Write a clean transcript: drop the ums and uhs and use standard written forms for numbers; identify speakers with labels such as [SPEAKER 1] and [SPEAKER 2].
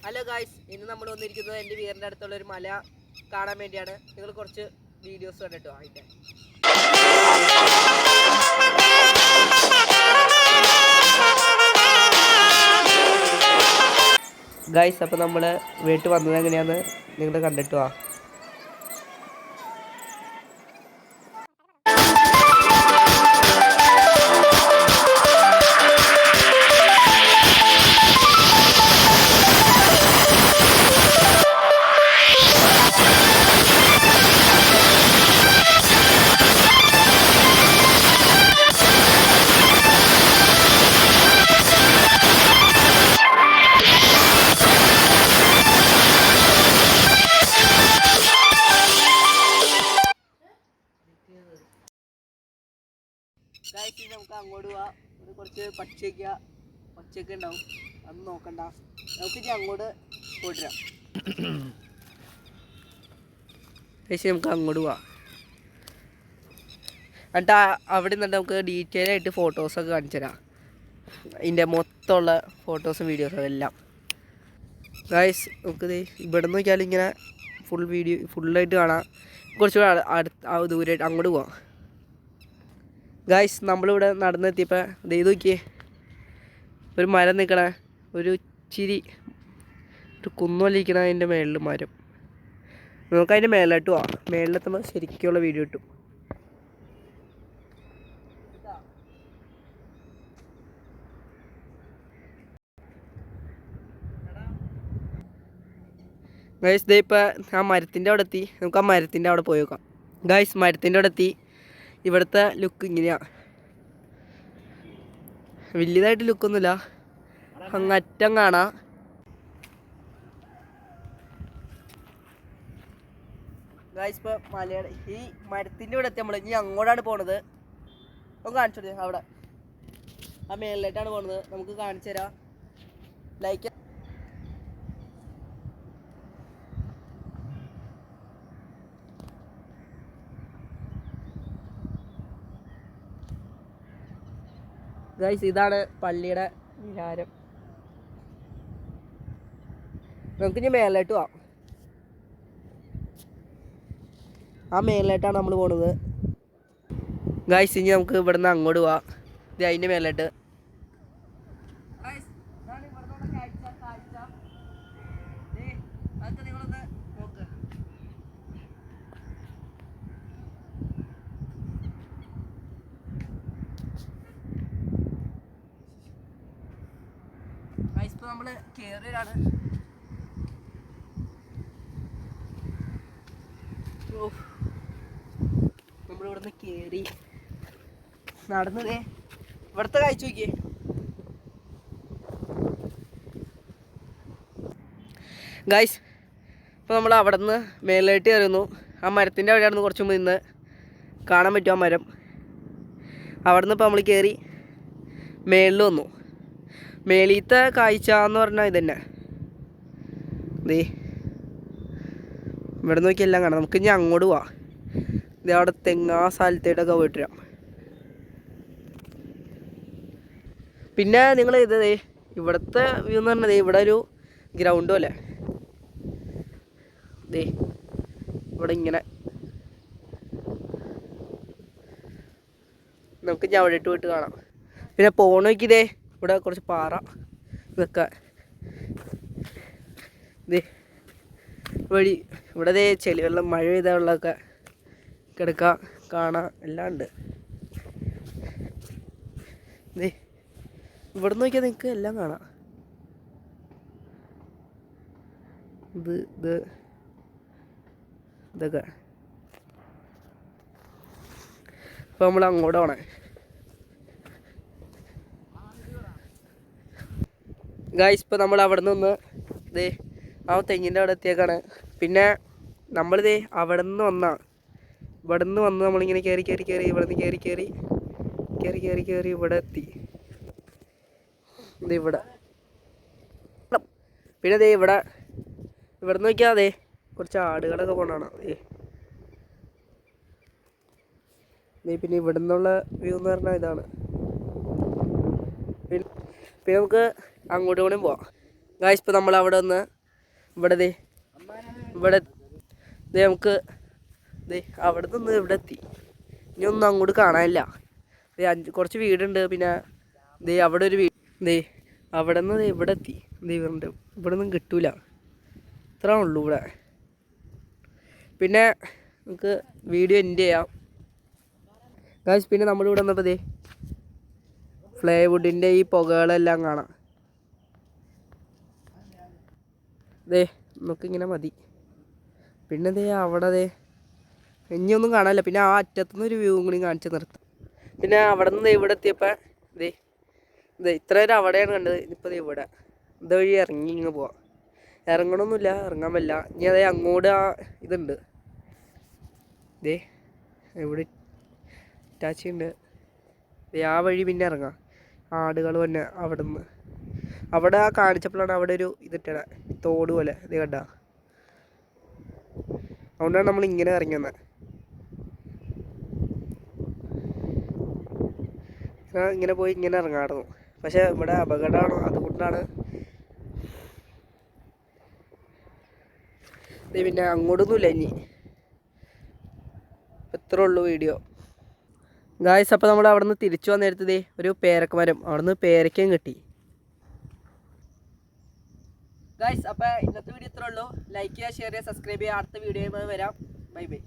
[SPEAKER 1] Hello guys, ഇന്ന് നമ്മൾ വന്നിരിക്കുന്നത് എൻ്റെ വീടിൻ്റെ അടുത്തുള്ള ഒരു മല കാണാൻ വേണ്ടിയാണ്. നിങ്ങൾ കുറച്ച് വീഡിയോസ് കണ്ടിട്ടോ അതിൻ്റെ. ഗായ്സ്, അപ്പോൾ നമ്മൾ വീട്ടിൽ വന്നത് എങ്ങനെയാണെന്ന് നിങ്ങൾ കണ്ടിട്ടോ. ഗായ്സ്, നമുക്ക് അങ്ങോട്ട് പോവാം. ഇവിടെ കുറച്ച് ഒച്ചയൊക്കെ ഉണ്ടാവും, അതൊന്നും നോക്കണ്ട. നമുക്ക് ഇനി അങ്ങോട്ട് പോയിട്ടാം. ഗായ്സ്, നമുക്ക് അങ്ങോട്ട് പോവാം. എന്നിട്ട് അവിടെ നിന്നിട്ട് നമുക്ക് ഡീറ്റെയിൽ ആയിട്ട് ഫോട്ടോസൊക്കെ കാണിച്ചു തരാം. ഇതിൻ്റെ മൊത്തമുള്ള ഫോട്ടോസും വീഡിയോസും എല്ലാം. ഗായ്സ്, നമുക്കിത് ഇവിടെ നിന്ന് നോക്കിയാൽ ഇങ്ങനെ ഫുള്ളായിട്ട് കാണാം. കുറച്ച് ദൂരമായിട്ട് അങ്ങോട്ട് പോവാം. ഗായ്സ്, നമ്മളിവിടെ നടന്നെത്തിയപ്പോൾ ഇത് നോക്കിയേ, ഒരു മരം നിൽക്കണ ഒരു കുന്നുമല്ലിരിക്കണ അതിൻ്റെ മേളിൽ മരം. നമുക്ക് അതിൻ്റെ മേളിലോട്ട് പോവാം. മേളിലെത്തുമ്പോൾ ശരിക്കുള്ള വീഡിയോ കിട്ടും. ഗായ്സ്, ദേ ഇപ്പോൾ ആ മരത്തിൻ്റെ അവിടെ എത്തി. നമുക്ക് ആ മരത്തിൻ്റെ അവിടെ പോയി നോക്കാം. ഗായ്സ്, മരത്തിൻ്റെ അവിടെ എത്തി. ഇവിടുത്തെ ലുക്ക് ഇങ്ങനെയാണ്. വലിയതായിട്ട് ലുക്കൊന്നുമില്ല, അങ്ങറ്റം കാണാം. ഗായ്സ്, ഇപ്പോൾ മലയുടെ ഈ മരത്തിൻ്റെ ഇവിടെ എത്തി. നമ്മൾ ഇനി അങ്ങോട്ടാണ് പോണത്. നമുക്ക് കാണിച്ചു കൊടുത്തേ. അവിടെ ആ മേളിലായിട്ടാണ് പോണത്. നമുക്ക് കാണിച്ചു തരാം. ലൈക്ക് ഗായ്സ്, ഇതാണ് പള്ളിയുടെ വിഹാരം. നമുക്കിനി മേളിലോട്ട് പോവാം. ആ മേളിലായിട്ടാണ് നമ്മൾ പോണത്. ഗായ്സ്, ഇനി നമുക്ക് ഇവിടുന്ന് അങ്ങോട്ട് പോവാം. ഇത് അതിൻ്റെ മേളിലോട്ട്. ഇപ്പോൾ നമ്മൾ കയറിയാണ്. നമ്മളിവിടുന്ന് കയറി നടന്നതേ ഇവിടുത്തെ കാഴ്ച നോക്കിയേ. ഗായ്സ്, ഇപ്പോൾ നമ്മൾ അവിടെ നിന്ന് മേളിലോട്ട് കയറുന്നു. ആ മരത്തിൻ്റെ അവിടെയായിരുന്നു കുറച്ച് മുമ്പ് നിന്ന് കാണാൻ പറ്റും ആ മരം. അവിടെ നിന്ന് ഇപ്പോൾ നമ്മൾ കയറി മേളിൽ വന്നു. മേളിലത്തെ കാഴ്ച എന്ന് പറഞ്ഞാൽ ഇതന്നെ. ദേ ഇവിടെ നോക്കി എല്ലാം കാണാം. നമുക്ക് ഇനി അങ്ങോട്ട് പോവാം. ഇത് അവിടെ തെങ്ങാ സ്ഥലത്തേട്ടൊക്കെ പോയിട്ട് വരാം. പിന്നെ നിങ്ങൾ ഇതേ ഇവിടുത്തെ വ്യൂ എന്ന് പറഞ്ഞത് ഇവിടെ ഒരു ഗ്രൗണ്ട് പോലെ. ദേ ഇവിടെ ഇങ്ങനെ നമുക്ക് ഇനി അവിടെ ഇട്ട് പോയിട്ട് കാണാം. പിന്നെ പോണ നോക്കിയതേ ഇവിടെ കുറച്ച് പാറ ഇതൊക്കെ ഇതേ വഴി. ഇവിടെ ദേ ചെളി വെള്ളം, മഴ പെയ്ത വെള്ളമൊക്കെ കിടക്കുക കാണാം, എല്ലാം ഉണ്ട്. ദേ ഇവിടെ നോക്കിയാൽ നിങ്ങൾക്ക് എല്ലാം കാണാം. ഇതൊക്കെ ഇപ്പം നമ്മൾ അങ്ങോട്ട് പോണേ. ഗായ്സ്, ഇപ്പോൾ നമ്മൾ അവിടെ നിന്ന് ദേ ആ തെങ്ങിൻ്റെ അവിടെ എത്തിയേക്കാണ്. പിന്നെ നമ്മളിതേ അവിടെ നിന്ന് ഇവിടെ നിന്ന് വന്ന് നമ്മളിങ്ങനെ കയറി ഇവിടെ നിന്ന് കയറി ഇവിടെ എത്തി. ഇവിടെ പിന്നെ ദേ ഇവിടെ നോക്കിയാൽ അതെ കുറച്ച് ആടുകളൊക്കെ കൊണ്ടാണ്. പിന്നെ ഇവിടെ നിന്നുള്ള വ്യൂ എന്ന് പറഞ്ഞാൽ ഇതാണ്. പിന്നെ നമുക്ക് അങ്ങോട്ടും കൂടെയും പോവാം. ഗായ്സ് ഇപ്പോൾ നമ്മൾ അവിടെ നിന്ന് ഇവിടെ ഇവിടെ നമുക്ക് അവിടെ നിന്ന് ഇവിടെ എത്തി. ഇനി ഒന്നും അങ്ങോട്ട് കാണാനില്ല. കുറച്ച് വീടുണ്ട്. പിന്നെ അവിടെ ഒരു വീട് അവിടെ നിന്ന് ഇവിടെ എത്തി. ഇവിടെ നിന്നും കിട്ടൂല. ഇത്രേ ഉള്ളൂ ഇവിടെ. പിന്നെ നമുക്ക് വീഡിയോ എൻഡ് ചെയ്യാം ഗായ്സ്. പിന്നെ നമ്മുടെ ഇവിടെ വന്നപ്പോൾ ഫ്ലൈവുഡിൻ്റെ ഈ പുകകളെല്ലാം കാണാം. നമുക്കിങ്ങനെ മതി. പിന്നെ അവിടെ ഇനിയൊന്നും കാണാനില്ല. പിന്നെ ആ അറ്റത്തുനിന്ന് ഒരു വ്യൂ കൂടി കാണിച്ച് നിർത്താം. പിന്നെ അവിടെ നിന്ന് ഇവിടെ എത്തിയപ്പോൾ ഇത്ര നേരം അവിടെയാണ് കണ്ടത്. ഇപ്പോൾ ഇവിടെ ഇതുവഴി ഇറങ്ങി ഇങ്ങ് പോവാം. ഇറങ്ങണമൊന്നുമില്ല, ഇറങ്ങാൻ പറ്റില്ല. ഇനി അങ്ങോട്ട് ഇതുണ്ട്. എവിടെ ടാച്ചിയുണ്ട്. ആ വഴി പിന്നെ ഇറങ്ങാം. ആടുകൾ തന്നെ അവിടെ നിന്ന് അവിടെ കാണിച്ചപ്പോഴാണ് അവിടെ ഒരു ഇതിട്ട തോട് പോലെ കണ്ട. അതുകൊണ്ടാണ് നമ്മൾ ഇങ്ങനെ ഇറങ്ങി വന്നത്. ഇങ്ങനെ പോയി ഇങ്ങനെ ഇറങ്ങാറുന്നു. പക്ഷെ ഇവിടെ അപകടമാണ്. അതുകൊണ്ടാണ് പിന്നെ അങ്ങോട്ടൊന്നുമില്ല. ഇനി ഇത്രേ ഉള്ളൂ വീഡിയോ ഗായ്സ്. അപ്പോൾ നമ്മൾ അവിടെ നിന്ന് തിരിച്ചു വന്നെടുത്തത് ഒരു പേരക്കമരം. അവിടെ നിന്ന് പേരക്കയും കിട്ടി ഗായ്സ്. അപ്പോൾ ഇന്നത്തെ വീഡിയോ ഇത്രേ ഉള്ളൂ. ലൈക്ക് ചെയ്യുക, ഷെയർ ചെയ്യുക, സബ്സ്ക്രൈബ് ചെയ്യുക. അടുത്ത വീഡിയോയുമായി വരാം. Bye bye.